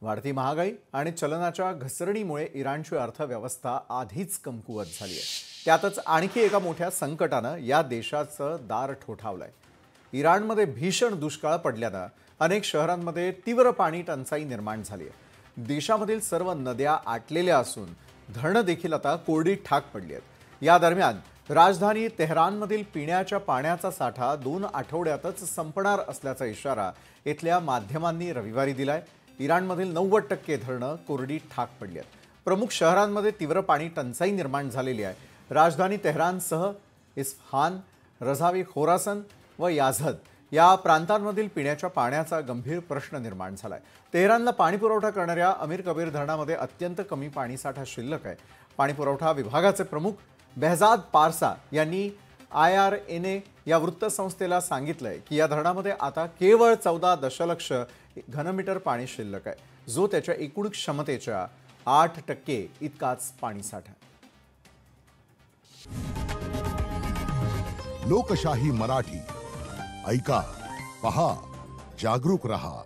वाढती महागाई आणि चलनाच्या घसरणीमुळे इराणची अर्थव्यवस्था आधीच कमकुवत झाली आहे। त्यातच आणखी एका मोठ्या संकटानं या देशाचं दार ठोठावलंय। इराणमध्ये भीषण दुष्काळ पडल्यानं अनेक शहरांमध्ये तीव्र पाणी टंचाई निर्माण झाली आहे। देशामधील सर्व नद्या आटलेल्या असून धरणं देखील आता कोरडी ठाक पडली आहेत। या दरम्यान राजधानी तेहरानमधील पिण्याच्या पाण्याचा साठा 2 आठवड्यातच संपणार असल्याचा इशारा इथल्या माध्यमांनी रविवारी दिलाय। इराणमधील 90% धरणं कोरडी ठाक पडली आहेत। प्रमुख शहरांमध्ये तीव्र पाणी टंचाई निर्माण झालेली आहे। राजधानी तेहरानसह इस्फहान, रजावी खोरासन व याझद या प्रांतांमधील पिण्याच्या पाण्याचा गंभीर प्रश्न निर्माण झालाय। तेहरानला पाणीपुरवठा करणाऱ्या अमीर कबीर धरणामध्ये अत्यंत कमी पाणीसाठा शिल्लक आहे। पाणीपुरवठा विभागाचे प्रमुख बेहजाद पारसा यांनी IRNA या वृत्तसंस्थेला सांगितलंय की या धरणामध्ये आता केवळ 14 दशलक्ष घनमीटर पाणी शिल्लक आहे, जो त्याच्या एकूण क्षमतेच्या 8% इतकाच पाणीसाठा। लोकशाही मराठी ऐका, पहा, जागरूक रहा।